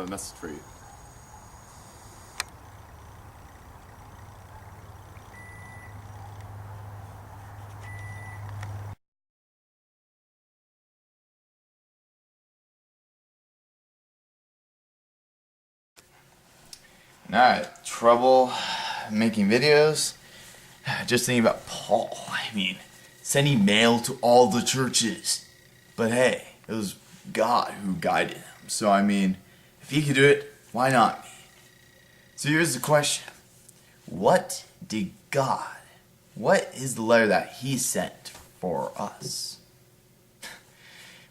have a message for you. Alright, trouble making videos? Just thinking about Paul. Sending mail to all the churches. But hey, it was God who guided him. So if he could do it, why not me? So here's the question. What is the letter that he sent for us?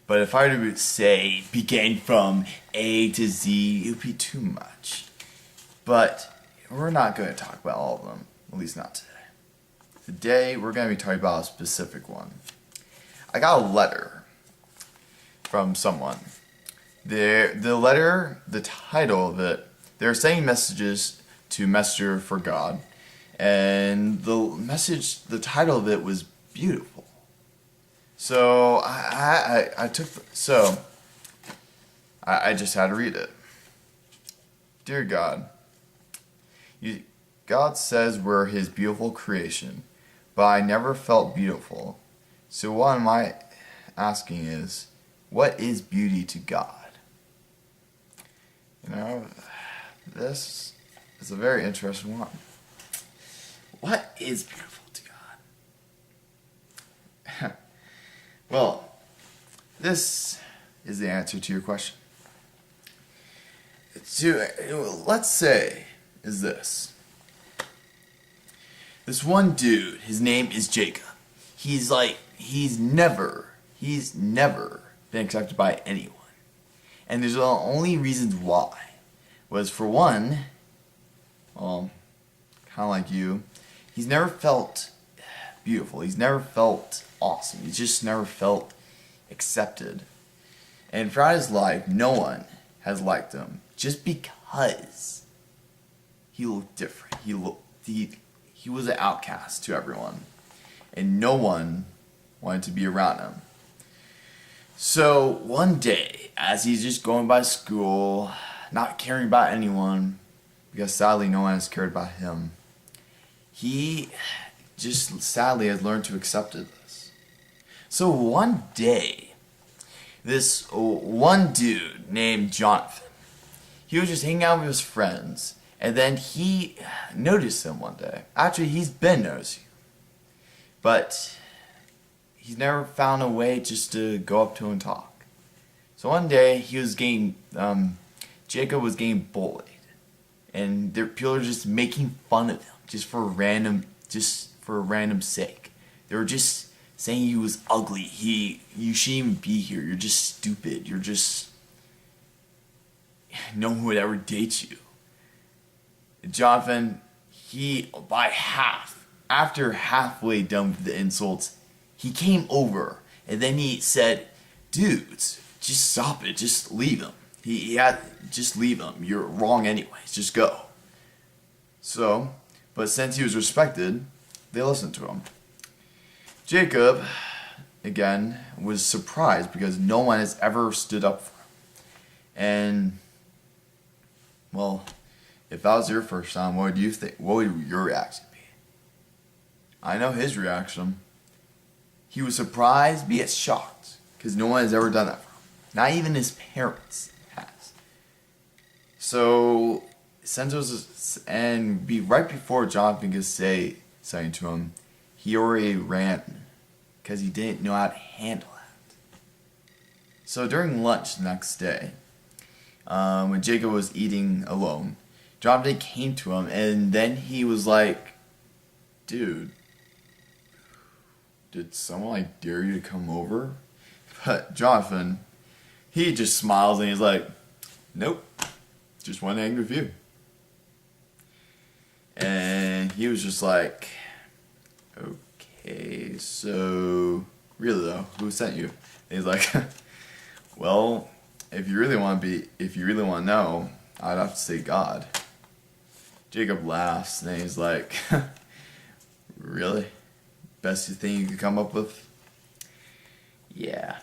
But if I were to say began from A to Z, it would be too much. But we're not going to talk about all of them, at least not today. Today, we're going to be talking about a specific one. I got a letter from someone. The letter, the title of it, they're sending messages to Messenger for God, and the title of it was Beautifull. So I just had to read it. Dear God, God says we're His beautiful creation, but I never felt beautiful. So what am I asking is, what is beauty to God? This is a very interesting one. What is beautiful to God? Well, this is the answer to your question. Let's say is this. This one dude, his name is Jacob. He's never been accepted by anyone. And there's only reasons why. Was for one, kind of like you, he's never felt beautiful. He's never felt awesome. He's just never felt accepted. And throughout his life, no one has liked him just because he looked different. He was an outcast to everyone, and no one wanted to be around him. So one day, as he's just going by school, not caring about anyone, because sadly no one has cared about him, he just sadly has learned to accept this. So one day, this one dude named Jonathan, he was just hanging out with his friends, and then he noticed him one day. Actually, he's been noticing him, but he's never found a way just to go up to him and talk. So one day, Jacob was getting bullied, and people were just making fun of him, just for a random sake. They were just saying he was ugly. You shouldn't even be here. You're just stupid. No one would ever date you. Jonathan, after halfway done with the insults, he came over and then he said, "Dudes, just stop it. Just leave him. Just leave him. You're wrong anyways. Just go." But since he was respected, they listened to him. Jacob, again, was surprised because no one has ever stood up for him. And, well, if that was your first time, what would you think? What would your reaction be? I know his reaction. He was surprised, but yet shocked, because no one has ever done that for him. Not even his parents has. So, right before Jonathan could say something to him, he already ran, because he didn't know how to handle it. So during lunch the next day, when Jacob was eating alone, Jonathan came to him, and then he was like, "Dude, did someone dare you to come over?" But Jonathan, he just smiles and he's like, "Nope, just want to hang with you." And he was just like, "Okay, so really though, who sent you?" And he's like, "Well, if you really want to know, I'd have to say God." Jacob laughs and he's like, "Really? Best thing you could come up with?" Yeah.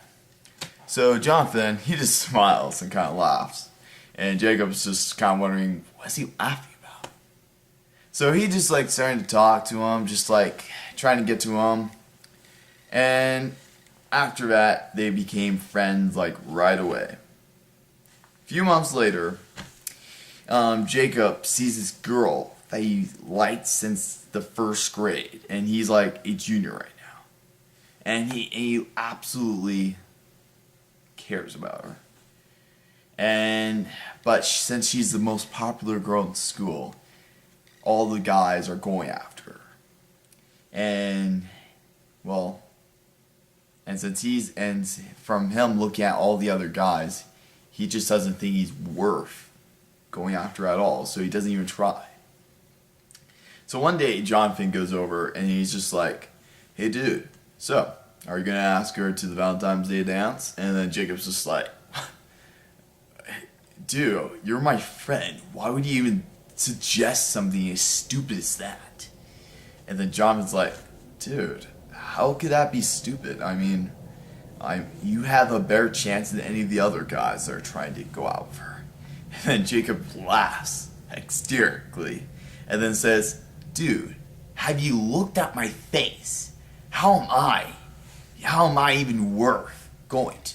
So Jonathan, he just smiles and kind of laughs. And Jacob's just kind of wondering, what's he laughing about? So he just like starting to talk to him, just like trying to get to him. And after that, they became friends like right away. A few months later, Jacob sees this girl that he liked since the first grade, and he's like a junior right now. And he absolutely cares about her. But since she's the most popular girl in school, all the guys are going after her. And from him looking at all the other guys, he just doesn't think he's worth going after at all, so he doesn't even try. So one day, Jonathan goes over and he's just like, hey dude, so, are you gonna ask her to the Valentine's Day dance? And then Jacob's just like, dude, you're my friend. Why would you even suggest something as stupid as that? And then Jonathan's like, dude, how could that be stupid? I mean, you have a better chance than any of the other guys that are trying to go out with her. And then Jacob laughs hysterically and then says, dude, have you looked at my face? How am I even worth going to?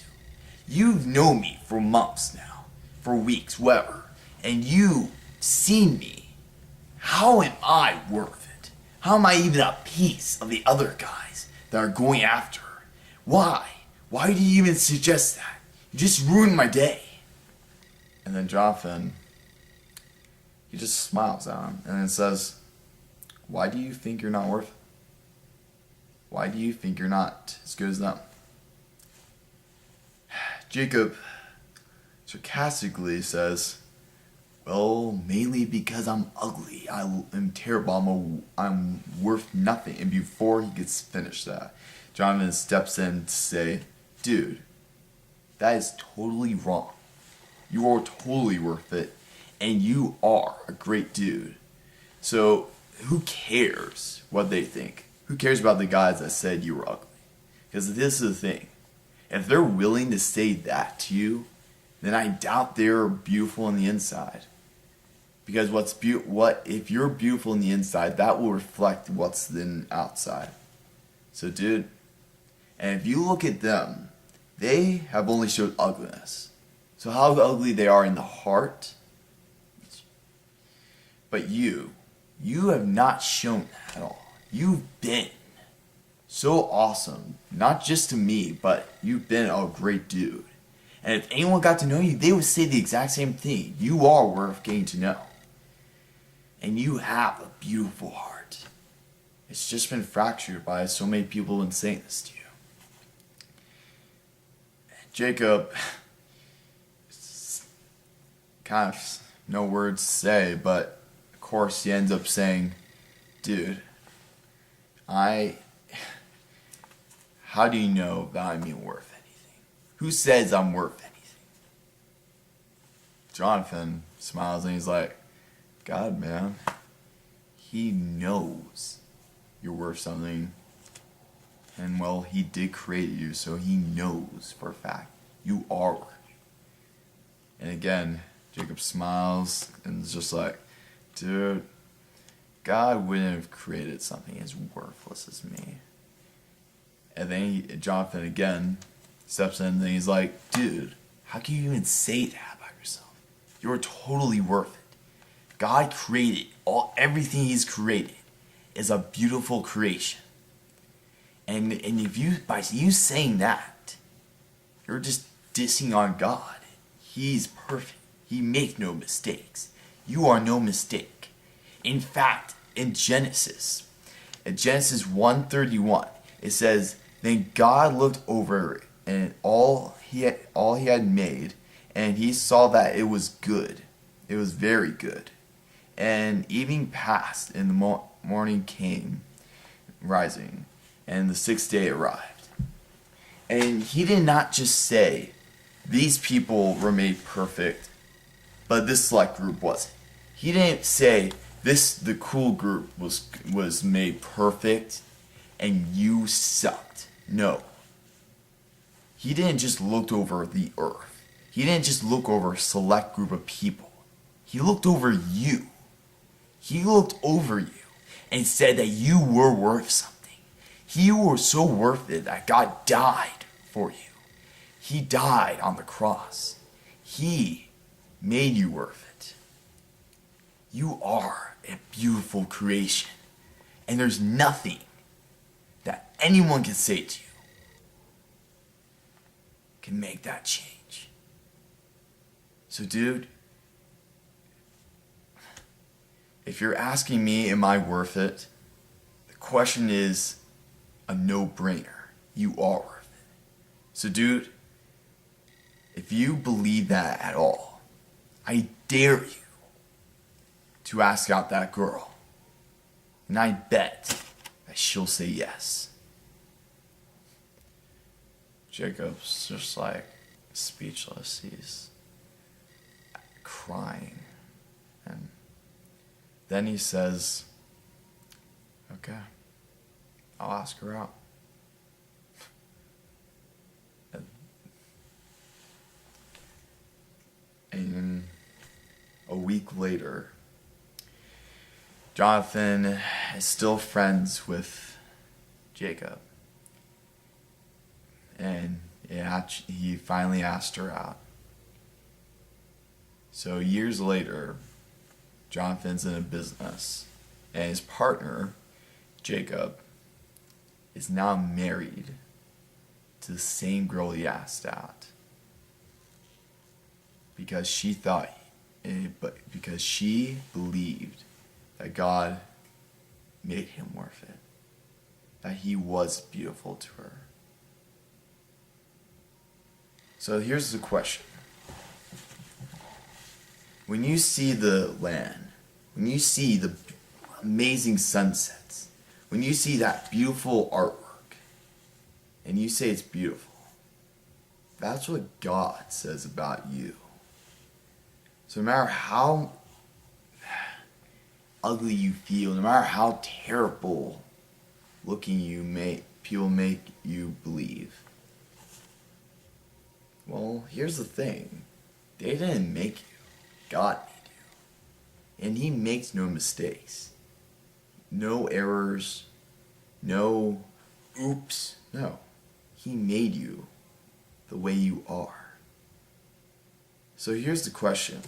You've known me for months now, for weeks, whatever, and you've seen me. How am I worth it? How am I even a piece of the other guys that are going after her? Why? Why do you even suggest that? You just ruined my day. And then Jonathan, he just smiles at him and then says, why do you think you're not worth it? Why do you think you're not as good as them? Jacob sarcastically says, well, mainly because I'm ugly. I am terrible. I'm worth nothing. And before he gets finished that, Jonathan steps in to say, dude, that is totally wrong. You are totally worth it, and you are a great dude. So who cares what they think? Who cares about the guys that said you were ugly? Because this is the thing. If they're willing to say that to you, then I doubt they're beautiful on the inside. Because if you're beautiful on the inside, that will reflect what's in outside. So dude, and if you look at them, they have only showed ugliness. So how ugly they are in the heart. But you have not shown that at all. You've been so awesome, not just to me, but you've been a great dude. And if anyone got to know you, they would say the exact same thing. You are worth getting to know. And you have a beautiful heart. It's just been fractured by so many people in saying this to you. Jacob, kind of no words to say, but of course he ends up saying, dude, how do you know that I'm even worth anything? Who says I'm worth anything? Jonathan smiles and he's like, God, man, he knows you're worth something. And well, he did create you, so he knows for a fact you are worth it. And again, Jacob smiles and is just like, dude, God wouldn't have created something as worthless as me. And then Jonathan again steps in and he's like, dude, how can you even say that about yourself? You're totally worth it. God created everything he's created is a beautiful creation. And by you saying that, you're just dissing on God. He's perfect. He makes no mistakes. You are no mistake. In fact, in Genesis 1:31, it says, then God looked over and all he had made, and he saw that it was good. It was very good. And evening passed, and the morning came rising, and the sixth day arrived. And he did not just say, these people were made perfect, but this select group wasn't. He didn't say, the cool group was made perfect, and you sucked. No. He didn't just look over the earth. He didn't just look over a select group of people. He looked over you. He looked over you and said that you were worth something. You were so worth it that God died for you. He died on the cross. He made you worth it. You are a beautiful creation. And there's nothing that anyone can say to you can make that change. So dude, if you're asking me, am I worth it? The question is a no-brainer. You are worth it. So dude, if you believe that at all, I dare you to ask out that girl. And I bet that she'll say yes. Jacob's just like speechless. He's crying. And then he says, okay, I'll ask her out. And a week later, Jonathan is still friends with Jacob. And he finally asked her out. So years later, Jonathan's in a business, and his partner, Jacob, is now married to the same girl he asked out. Because she because she believed that God made him worth it. That he was beautiful to her. So here's the question. When you see the land, when you see the amazing sunsets, when you see that beautiful artwork, and you say it's beautiful, that's what God says about you. So no matter how ugly you feel, no matter how terrible looking people make you believe, well, here's the thing. They didn't make you. God made you. And he makes no mistakes. No errors. No oops. No. He made you the way you are. So here's the question.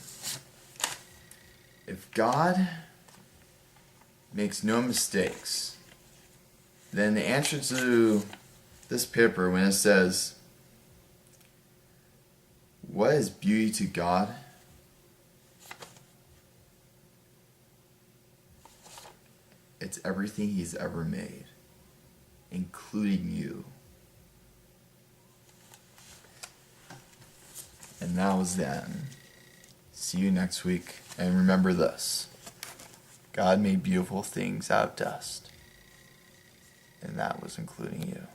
If God makes no mistakes, then the answer to this paper, when it says, what is beauty to God? It's everything he's ever made, including you. And that was then. See you next week. And remember this. God made beautiful things out of dust. And that was including you.